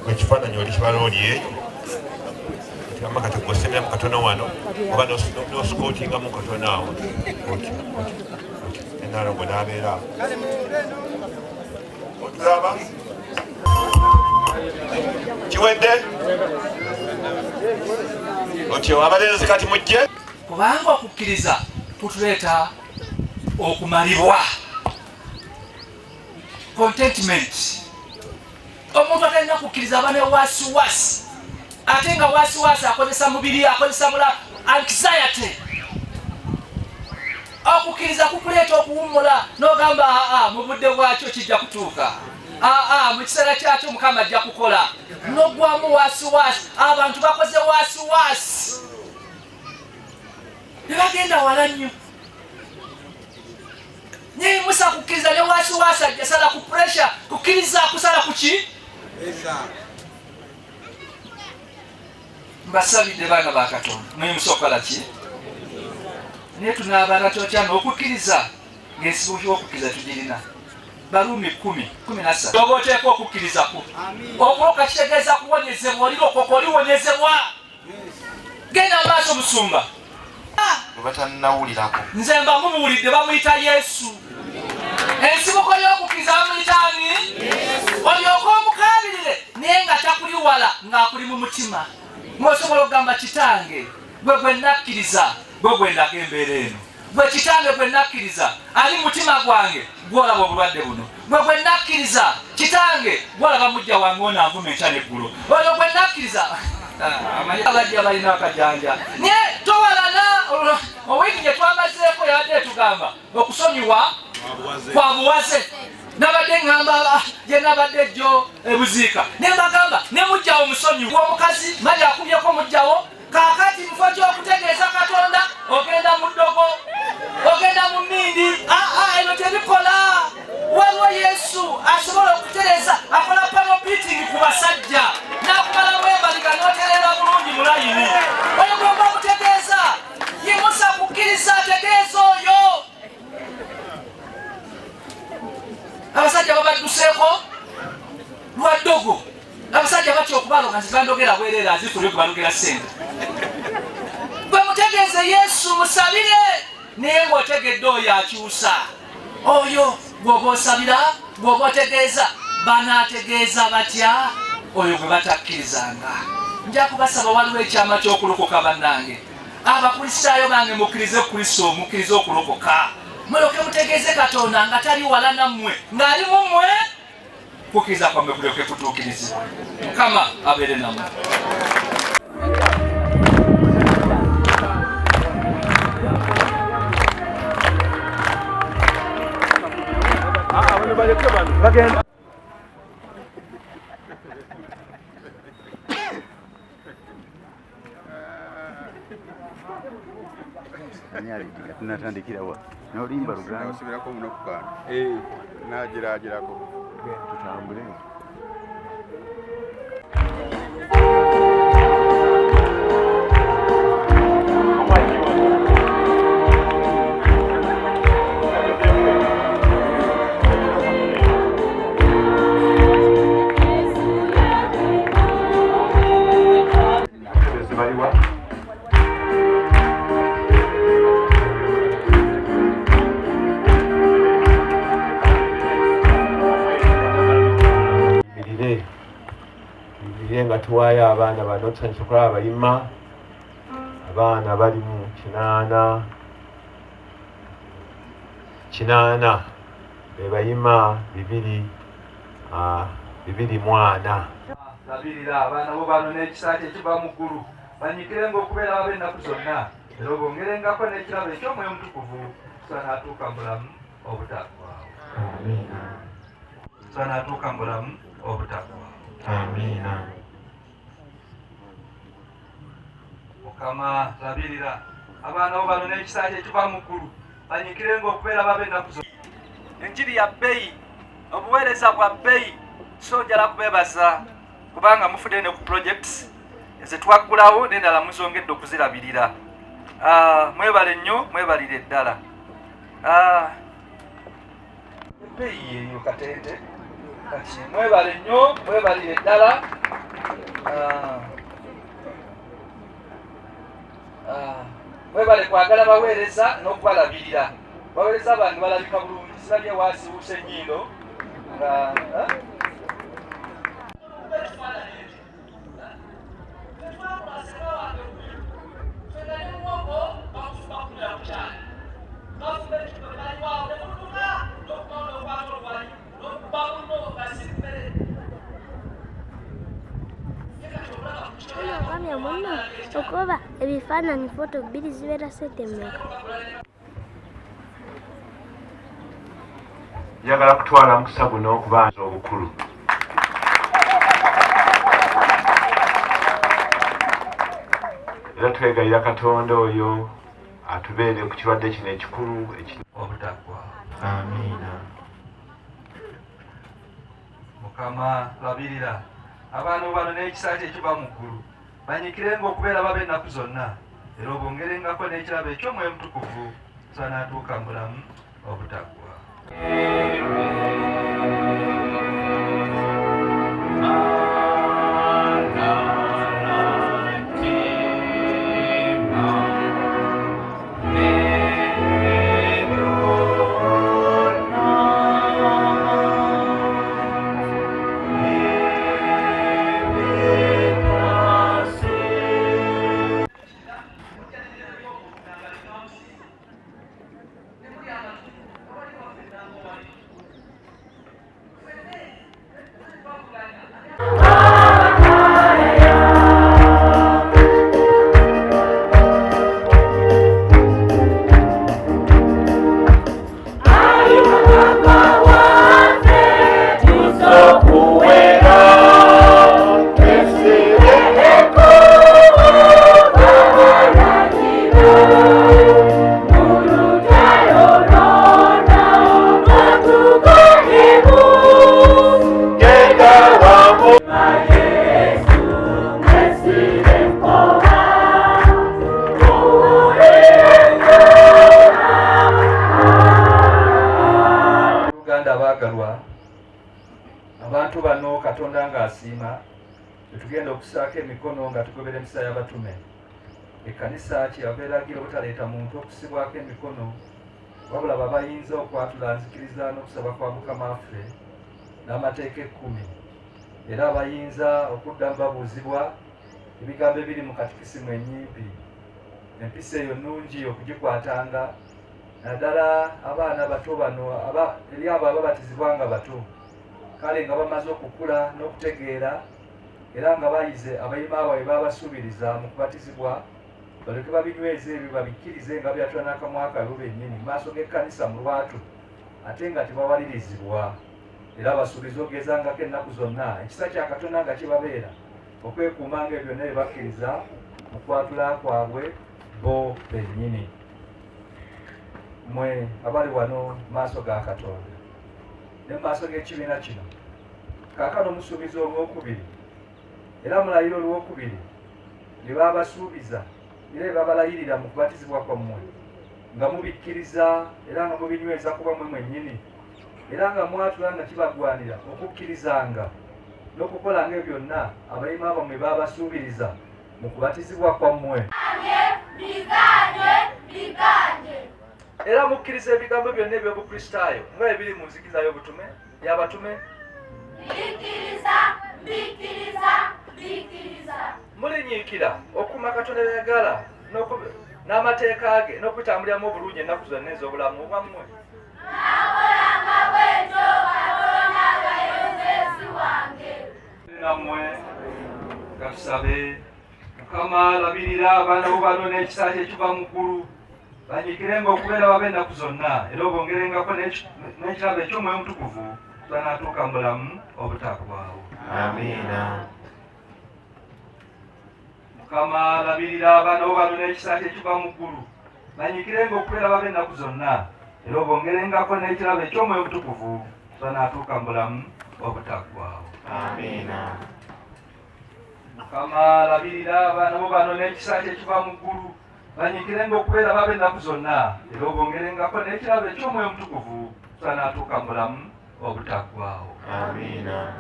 Ekifaananyi oli kibalooli eyo kama kati gwosemera mu katono wano oba n'osukootinga mu katono awo enaalo gwe n'abeera otulaba kiwedde otyo abalenzi kati mujje kubanga okukkiriza kutuleeta okumalibwa contentment. Omuntu atalina kukkiriza aba ne wasiwasi ate nga wasiwasi akozesa mubiri akozesa mula anxiety. Okukkiriza kukuleeta okuwummula n'ogamba mu budde bwakyo kijja kutuuka, mu kiseera kyakyo Mukama ajja kukola, n'oggwamu wasiwasi. Abantu bakoze wasiwasi ne bagenda wala nnyo. Naye Musa kukkiriza ne wasiwasi ajja sala ku pressure, kukkiriza kusala ku ki? Mbasabidde baana ba Katonda mwemusa okukola ki? Naye tunaabaana tutya n'okukkiriza ng'ensibo y'okukkiriza tugirina. Baruumi 10:13. Oba oteekwa okukkiriza ku okuloka kitegeeza kuwonyezebwa. Olirokoka oliwonyezebwa. Genda maaso musumba batannawulirako nze mba mumuwulidde bamuyita Yesu. Ensibuko y'okukkiriza bamuyita ani? Olyoka omukaabirire naye nga takuli wala ng'akuli mu mutima. Ng'osobola okugamba kitange gwe nakkiriza gwe gwe ndaga embeera eno. Gwe kitange gwe nakkiriza ali mu mutima gwange gw'olaba obulwadde buno. Gwe nakkiriza kitange gw'olaba mujja wange onanvuma enkya n'eggulo. Oyo gwe nakkiriza abajja balina akajanja. Naye towalana owiiki gye twamazeeko yabadde tugamba okusonyiwa kwa buwaze. Nabadde ngamba gye nabadde jjo ebuziika ne mbagamba ne mujjawo musonyi w'omukazi mali akubyeko mujjawo. Kaakati mufo gy'okutegeeza Katonda ogenda mu ddogo ogenda mu mmindi. Ebyo tebikola. Waliwo Yesu asobola okutereeza akola pano beating ku basajja n'akumalamu embaliga n'otereera bulungi mu layini. Oyo gwomba okutegeeza ye Musa kukkiriza ategeeza oyo. Abasajja babadduseeko lwa ddogo. Abasajja batya okubaloga nti bandogera bwereera azifulwe kubalogera ssente. Gwe mutegeeze Yesu musabire naye ng'otegedde oyo akyusa. Oyo gw'oba osabira gw'oba otegeeza banaategeeza batya oyo gwe batakkirizanga. Nja kubasaba waliwo ekyama ky'okulokoka bannange. Abakristaayo bange mukkirize Kristo mukkirize okulokoka. Mulyoke mutegeeze Katonda nga tali wala nammwe ng'ali mu mmwe. Kukkiriza kwammwe kulyoke kutuukirizibwa. Mukama abeere nammwe. Bagenda tunatandikirawa n'olimba luganda osubirako muno kukaana nageraagerako tutambule. nga tuwaayo abaana bano tusanyusa okulaba abayima abaana bali mu kinaana be bayima 240. Labirira abaana bo bano n'ekisa kye kiva mu ggulu banyikirenga okubeera ababe ennaku zonna era obongerengako n'ekirabo eky'Omwoyo Omutukuvu tusaanaatuuka mu bulamu obutaggwaawo. Tusaanaatuuka mu bulamu obutaggwaawo. Amiina. Mukama labirira abaana bo bano n'ekisa kye kiva mu ggulu banyikirenga okubeera ababe ennaku zonna. Enjiri ya bbeeyi, obuweereza bwa bbeeyi, so njala kubeebaza kubanga mufudde ne ku projects ezetwaggulawo n'endala muzongedde okuzirabirira. Mwebale nnyo, mwebalire eddala. Ebbeeyi eyo Katende kati mwebale nnyo, mwebalire eddala. Mwebale kwagala baweereza n'okubalabirira. Baweereza abantu balabika bulungi, sirabye waasibuusa ennyindo nga okuba ebifaananyi foto bbiri zibeera sente mmeka? Njagala kutwala mukisa guno okubanza obukulu. Era twegayira Katonda oyo atubeere ku kirwadde kino ekikulu obutakwa. Amiina. Mukama labirira abantu bano n'ekisa kye ekiva mu ggulu banyikirenga okubeera babe ennaku zonna, era obongerengako n'ekirabo eky'Omwoyo Mutukuvu so n'atuuka mu bulamu obutakwa. Abantu bano Katonda ng'asiima tetugenda okusaako emikono nga tugobera emisa y'abatume. Ekkanisa kyeyava eragira obutaleeta muntu okusibwako emikono wabula babayinza okwatula nzikiriza n'okusaba kwa Mukama waffe n'amateeka 10, era abayinza okuddamu babuuzibwa ebigambo ebiri mu katikisimu ennyimpi. Empisa eyo nnungi okugikwatanga naddala abaana bato bano eri abo ababatizibwa nga bato, kale nga bamaze okukula n'okutegeera era nga bayize abayima baabwe babasuubiriza mu kubatizibwa, baleke babinyweze ebyo babikkirize nga byatula n'akamwa akalulu bennyini mu maaso g'ekkanisa mu lwatu, ate nga tebawalirizibwa. Era basuubiza okugezangako ennaku zonna ekisa kya Katonda nga kibabeera okwekuumanga ebyo byonna bye bakkiriza mu kwatula kwabwe bo bennyini. Mmwe abali wano maaso ga Katonda ne mu maaso g'ekibiina kino, kaakano musuubiza olwokubiri era mulayira olwokubiri lye babasuubiza era lye babalayirira mu kubatizibwa kwammwe nga mubikkiriza era nga mubinyweza kuba mmwe mwennyini, era nga mwatula nga kibagwanira okukkirizanga n'okukolanga ebyo byonna abayima bammwe babasuubiriza mu kubatizibwa kwammwe. Era mukkiriza ebigambo byonna eby'Obukristaayo nga ebiri mu nzikiriza y'obutume y'abatume. Mulinyiikira okuuma Katonda by'ayagala n'amateeka ge n'okutambuliramu obulungi ennaku zonna ez'obulamu bwammwe. Nammwe katusabe. Mukama labirira abaana bo bano n'ekisa kye ekiva mu ggulu banyiikirenga okubeera babe ennaku zonna era obongerengako n'ekirabo eky'Omwoyo Mutukuvu twanatuuka mu bulamu obutaggwaawo. Amiina. Mukama labirira abaana bo bano n'ekisa kye ekiva mu ggulu banyiikirenga okubeera babe ennaku zonna era obongerengako n'ekirabo eky'Omwoyo Mutukuvu twanatuuka mu bulamu obutaggwaawo. Amiina. Mukama labirira abaana bo bano n'ekisa kye kiva mu ggulu banyiikirenga okubeera babe ennaku zonna era obongerengako n'ekirabo eky'omwoyo omutukuvu sanaatuuka mu bulamu obutaggwaawo. Amiina.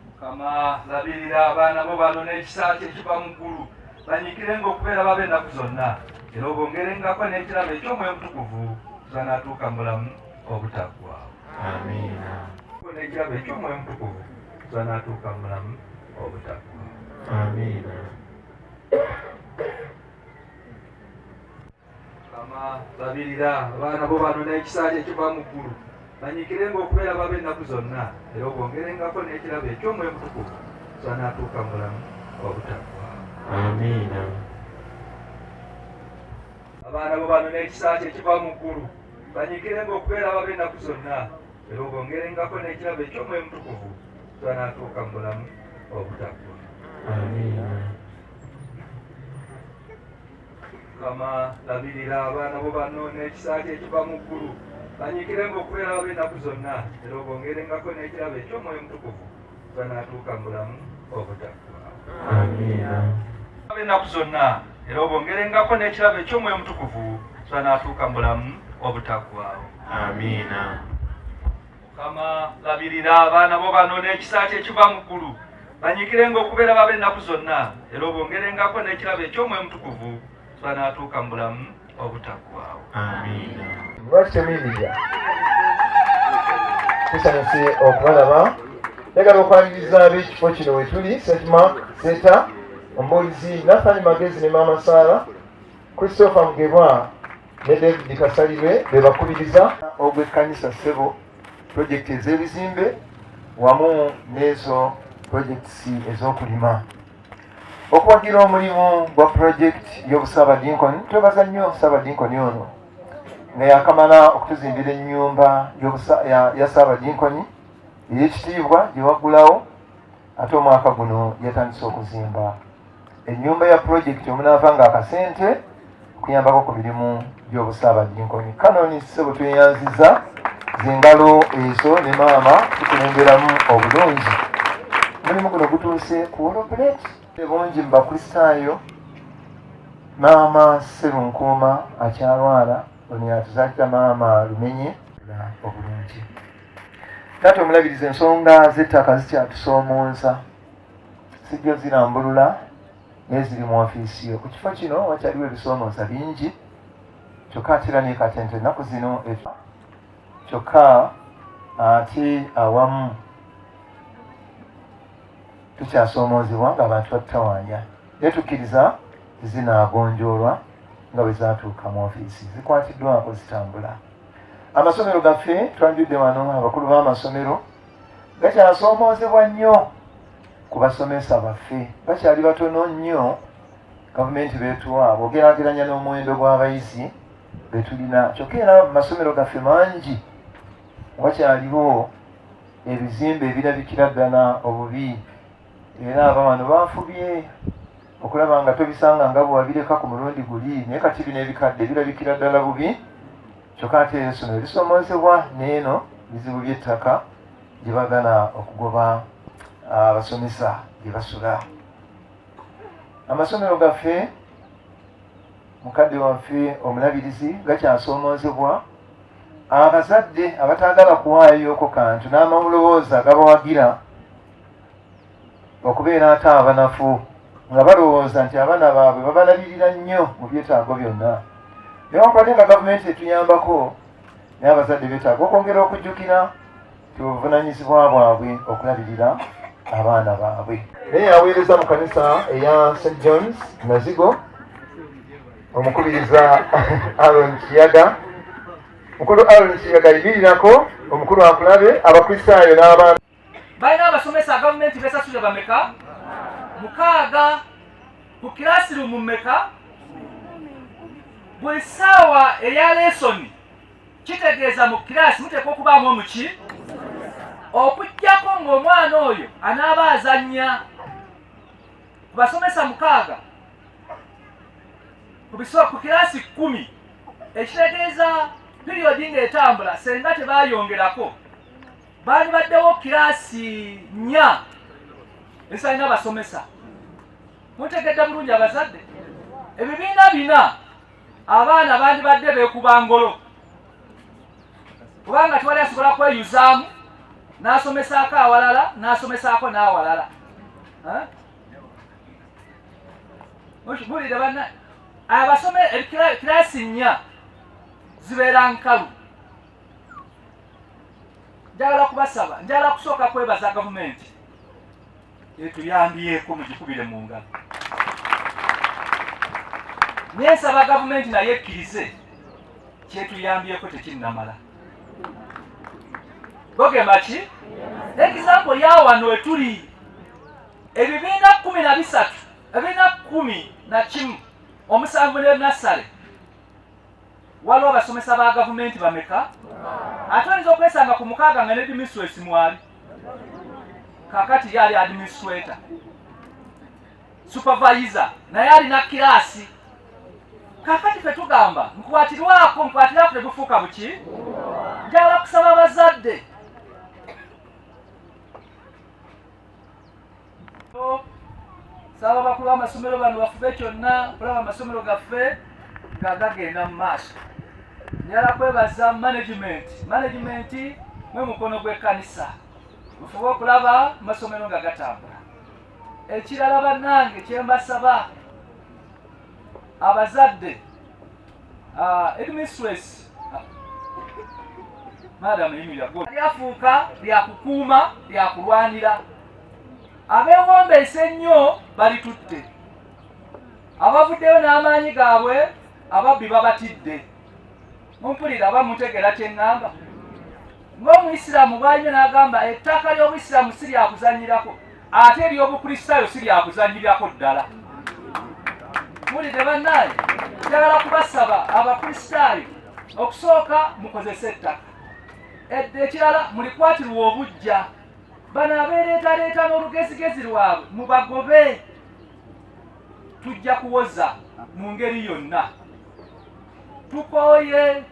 Mukama labirira abaana bo bano n'ekisa kye kiva mu ggulu banyiikirenga okubeera babe ennaku zonna era obongerengako n'ekirabo eky'omwoyo omutukuvu sanaatuuka mu bulamu obutaggwaawo. Amiina. N'ekirabo eky'omwoyo omutukuvu sanaatuuka mu bulamu obutaggwaawo. Amiina. Mukama labirira abaana bo bano n'ekisa kye kiva mu ggulu banyiikirenga okubeera babe ennaku zonna era obongerengako n'ekirabo eky'omwoyo omutukuvu sanaatuuka mu bulamu obutaggwaawo. Amiina. Abaana bo bano n'ekisa kye kiva mu ggulu banyiikirenga okubeera babe ennaku zonna era obongerengako n'ekirabo eky'omwoyo omutukuvu sanaatuuka mu bulamu obutaggwaawo. Amiina. Mukama labirira abaana bo bano n'ekisa kye kiva mu ggulu banyiikirenga okubeera babe ennaku zonna era obongerengako n'ekirabo eky'omwoyo omutukuvu sanaatuuka mu bulamu obutaggwaawo. Amiina. Babe ennaku zonna era obongerengako n'ekirabo eky'omwoyo omutukuvu sanaatuuka mu bulamu obutaggwaawo. Amiina. Mukama labirira abaana bo bano n'ekisa kye kiva mu ggulu banyiikirenga okubeera babe ennaku zonna era obongerengako n'ekirabo eky'omwoyo omutukuvu sanaatuuka mu bulamu obutaggwaawo. Amiina. Lwaki temuyinija tusanyuse okubalaba njagala okwaniriza ab'ekifo kino we tuli St. Mark Seta omubuulizi Nathani Magezi ne Maama Saara Christopher Mugebwa ne David Kasalirwe be bakubiriza ogw'ekkanisa ssebo pulojekiti ez'ebizimbe wamu n'ezo pulojekiti ez'okulima. Okuwagira omulimu gwa pulojekiti y'obusaabadinkoni twebaza nnyo Saabadinkoni ono nga yakamala okutuzimbira ennyumba ya Saabadinkoni ey'ekitiibwa gye waggulawo ate omwaka guno yatandise okuzimba ennyumba ya pulojekiti omunaava nga akasente okuyambako ku mirimu gy'obusaabadinkoni. Kanoni ssebo tweyanziza z'engalo ezo ne maama tukulemberamu obulungi. Omulimu guno gutuuse ku Wolobuleeti bungi mu bakristaayo. Maama Sserunkuuma akyalwala ono yatuzaalira maama Lumenye obulungi. Taata omulabiriza ensonga z'ettaka zikyatusoomooza sijja zirambulula naye ziri mu ofiisi yo. Ku kifo kino wakyaliwo ebisoomooza bingi kyokka ate era neekatente ennaku zino kyokka ate awamu tukyasoomoozebwa ng'abantu batutawaanya naye tukkiriza zinaagonjoolwa nga bwe zaatuuka mu ofiisi zikwatiddwako zitambula. Amasomero gaffe twanjudde wano abakulu b'amasomero gakyasoomoozebwa nnyo ku basomesa baffe bakyali batono nnyo. Gavumenti beetuwa bw'ogeraageranya n'omuwendo gw'abayizi be tulina kyokka era mu masomero gaffe mangi wakyaliwo ebizimbe ebirabikira ddala obubi era abawano baafubye okulaba nga tobisanga nga bwewabireka ku mulundi guli naye kati bino ebikadde birabikira ddala bubi kyokka ate essomero lisoomozebwa n'eno bizibu by'ettaka gye bagana okugoba abasomesa gye basula. Amasomero gaffe mukadde waffe omulabirizi gakyasoomoozebwa. Abazadde abataagala kuwaayoko kantu n'amawulowooza gabawagira okubeera ate abanafu nga balowooza nti abaana baabwe babalabirira nnyo mu byetaago byonna. Newankubadde nga gavumenti etuyambako naye abazadde beetaaga okwongera okujjukira ti obuvunaanyizibwa bwabwe okulabirira abaana baabwe. Naye aweereza mu kanisa eya St. John's Nazigo omukubiriza Aaron Kiyaga. Mukulu Aaron Kiyaga yibirirako omukulu akulabe abakristaayo n'abaana. Balina abasomesa gavumenti besasule bameka? 6 ku kirasirumu mmeka? Buli ssaawa eya lesoni kitegeeza mu kirasi muteekwa okubaamu omuki okuggyako ng'omwana oyo anaaba azannya. Ku basomesa 6 ku kirasi 10 ekitegeeza piriyodi ng'etambula senga tebaayongerako baali baddewo kirasi 4 esalina basomesa. Mutegedde bulungi abazadde. Ebibiina bina abaana bandibadde beekuba ngolo. Kubanga tewali asobola kweyuzaamu n'asomesaako awalala n'asomesaako n'awalala. Mulire banna abasome kirasi 4 zibeera nkalu. Njagala kubasaba, njagala kusooka kwebaza gavumenti etuyambyeko mugikubire mu ngalo. Nyensaba gavumenti naye ekkirize kyetuyambyeko tekinnamala. Gogema ki? Example ya wano wetuli ebibiina 13 ebibiina 11 omusanvu ne nasale waliwo abasomesa ba gavumenti bameka? Ate oyinza okwesanga ku 6 nga ne administrator mwali. Kakati yali administrator, supervisor naye alina kirasi. Kakati fe tugamba nkwatirwako tegufuuka buki. Njagala kusaba abazadde saba bakulu b'amasomero bano bafube kyonna kulaba amasomero gaffe nga gagenda mu maaso. Njagala kwebaza management mwe mukono gw'ekkanisa mufube okulaba amasomero nga gatambula. Ekirala bannange kyembasaba abazadde administrators madam Emilia lyafuuka lyakukuuma lyakulwanira. Abeewombeese ennyo balitutte, abavuddeyo n'amaanyi gaabwe ababbi babatidde. Mumpulira aba mutegeera kye ŋŋamba? Ng'omuyisiraamu bw'anywe n'agamba ettaka ly'obuyisiraamu si lyakuzanyirako ate ery'obukristaayo si lyakuzanyirirako ddala. Mulire bannange, njagala kubasaba abakristaayo okusooka mukozese ettaka. Ekirala mulikwatirwa obujja. Bano abeereetaleeta n'olugezigezi lwabwe mubagobe. Tujja kuwoza mu ngeri yonna.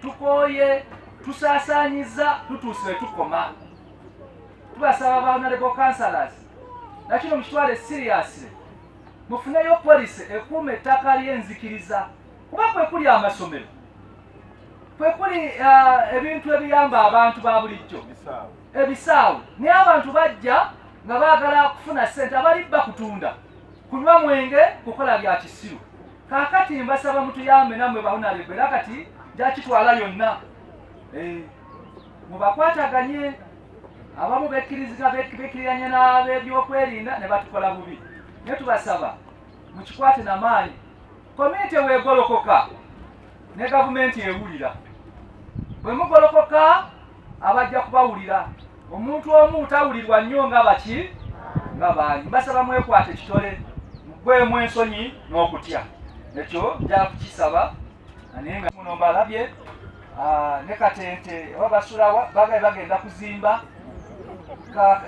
Tukooye tusaasaanyiza tutuuse tukoma. Tubasaba ba honorable councillors nakino mukitwale seriously. Mufuneyo poliisi ekuuma ettaka ly'enzikiriza. Kuba kwe kuli amasomero, kwe kuli ebintu ebiyamba abantu ba bulijjo, ebisaawe. Naye abantu bajja nga baagala kufuna ssente, abali bakutunda, kunywa mwenge, kukola bya kisiru. Kaakati mbasaba mutuyambe nammwe bahonarebe era kati njakitwala yonna. Mubakwataganye, abamu bekkirizanya n'ab'ebyokwerinda ne batukola bubi. Naye tubasaba mukikwate n'amaanyi. Komite weegolokoka ne gavumenti ewulira. Bwe mugolokoka abajja kubawulira. Omuntu omu tawulirwa nnyo nga baki nga bangi. Mbasaba mwekwate kitole muggwemu ensonyi n'okutya. Ekyo njala kukisaba naye nga muno mbalabye ne Katente oba basulawa bagenda kuzimba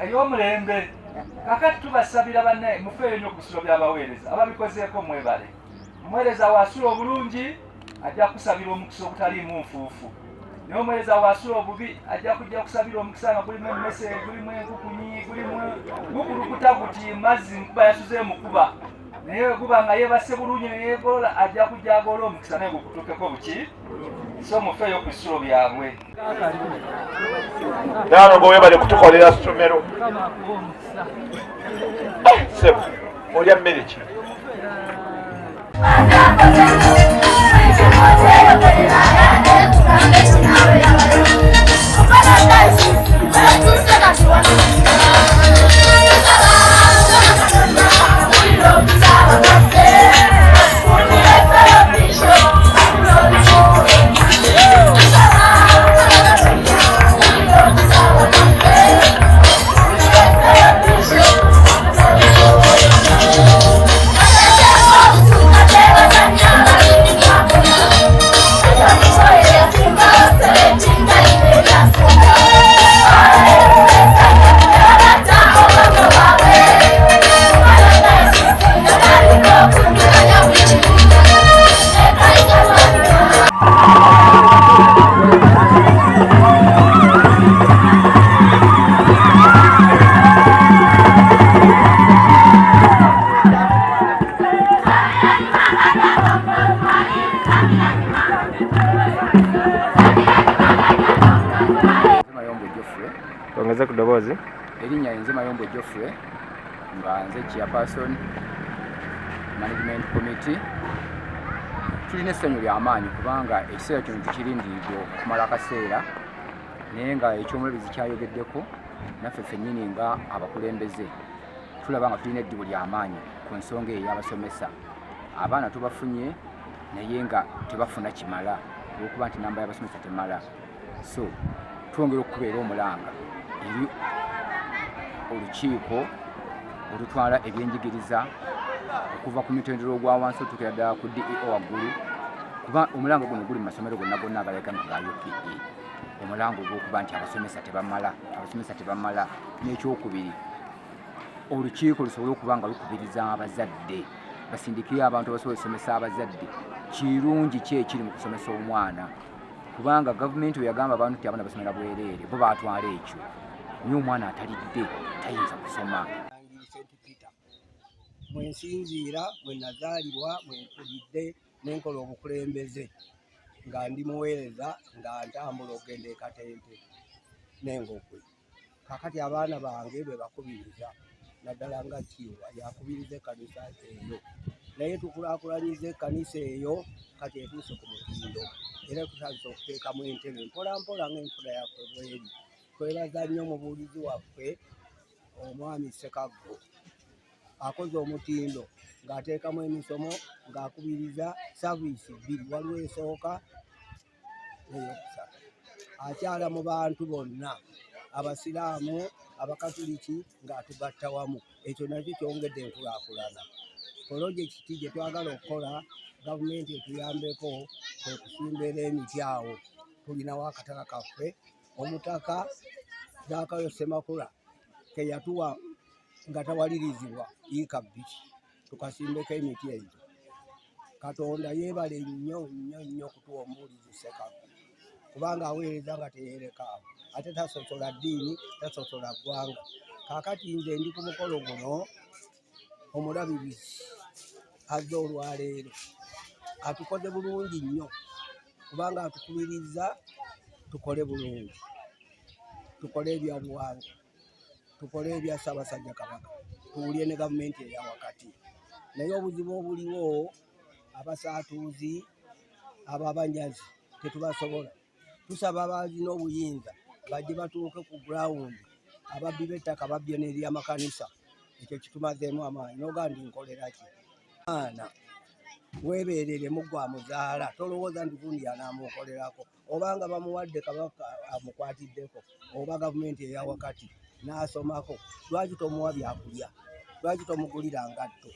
ey'omulembe. Kakati tubasabira bannaye mufeeyo nnyo ku bisulo by'abaweereza ababikozeeko mwebale. Omuweereza wasula obulungi ajja kusabira omukisa ogutaliimu nfuufu. Naye omuweereza wasula obubi ajja kujja kusabira omukisa nga gulimu emmese, gulimu enkukunyi, gulimu gukulukuta guti mazzi nkuba yasuze mukuba. Naye guba nga yeebase bulungi ne yeegolola ajja kujja agoola omukisa naye gukutuukeko buki. So mufeeyo ku bisulo byabwe. Naano ng'owebale kutukolera somero. Sebo, olya mmere ki? nga nze chairperson management committee. Tulina essanyu ly'amaanyi kubanga ekiseera kino tukirindiridde okumala akaseera naye nga eky'omulabizi kyayogeddeko naffe ffennyini nga abakulembeze tulaba nga tulina eddibu ly'amaanyi ku nsonga ey'abasomesa. Abaana tubafunye naye nga tebafuna kimala olw'okuba nti namba y'abasomesa temala. So twongera okubeera omulanga eri olukiiko olutwala ebyenjigiriza okuva ku mitendera ogwa wansi otuukira ddala ku DEO waggulu, kuba omulanga guno guli mu masomero gonna gonna agalabika nga ga UPE. Omulanga ogw'okuba nti abasomesa tebamala. N'ekyokubiri, olukiiko lusobole okuba nga lukubiriza abazadde basindikire abantu abasobola okusomesa abazadde kirungi ki ekiri mu kusomesa omwana, kubanga gavumenti bwe yagamba abantu nti abaana basomera bwereere bo baatwala ekyo, naye omwana atalidde tayinza kusoma. Mwensinziira, mwe nazaalibwa, mwenkulidde n'enkola obukulembeze nga ndi muweereza nga ntambula okugenda e Katente n'Engogwe. Kaakati abaana bange be bakubiriza naddala nga Kiwa yakubiriza ekkanisa eyo, naye tukulaakulanyiza ekkanisa eyo kati etuuse ku mutindo era tutandise okuteekamu entebe mpola mpola ng'enfuna yaffe bweri. Twebaza nnyo omubuulizi waffe omwami Ssekaggo akoze omutindo ng'ateekamu emisomo ng'akubiriza saaviisi bbiri, waliwo esooka n'eyokusatu. Akyala mu bantu bonna abasiraamu abakatuliki ng'atugatta wamu. Ekyo nakyo kyongedde enkulaakulana. Pulojekiti gye twagala okukola gavumenti etuyambeko kwe kusimba emiti awo. Tulinawo akatala kaffe omutaka Zaakayo Ssemakula ke yatuwa nga tawalirizibwa yiika bbiri tukasimbeko emiti egyo. Katonda yeebale nnyo okutuwa omubuulizi Ssekaggo kubanga aweereza nga teyeereka awo, ate tasosola ddiini, tasosola ggwanga. Kaakati nze ndi ku mukolo guno omulabirizi azze olwaleero atukoze bulungi nnyo kubanga atukubiriza tukole bulungi, tukole ebyabuwangwa, tukole ebya Ssaabasajja Kabaka, tuwulire ne gavumenti eya wakati. Naye obuzibu obuliwo, abasaatuuzi ababanyazi tetubasobola. Tusaba abalina obuyinza bajje batuuke ku gurawundi, ababbi b'ettaka babbye n'ery'amakanisa. Ekyo kitumazeemu amaanyi. Noga ndi nkolera ki? Aana weebeerere muggwa amuzaala, tolowooza nti gundi anaamukolerako, obanga bamuwadde Kabaka amukwatiddeko oba gavumenti eya wakati n'asomako, lwaki tomuwa byakulya? Lwaki tomugulira ngatto?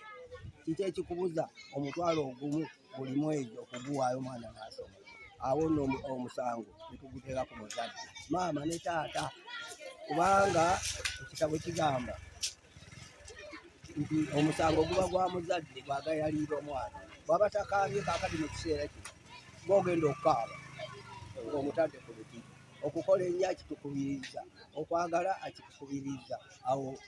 Kiki ekikubuza omutwalo ogumu buli mwezi okuguwaayo omwana n'asoma? Awo nno omusango netuguteeka ku muzadde, maama ne taata, kubanga ekitabo kigamba nti omusango guba gwa muzadde gwagayalira omwana. Bw'aba takaabye kaakati mu kiseera kino gw'ogenda okukaaba ng'omutadde ku luti. Okukola ennyo akitukubiriza, okwagala akitukubiriza. Awo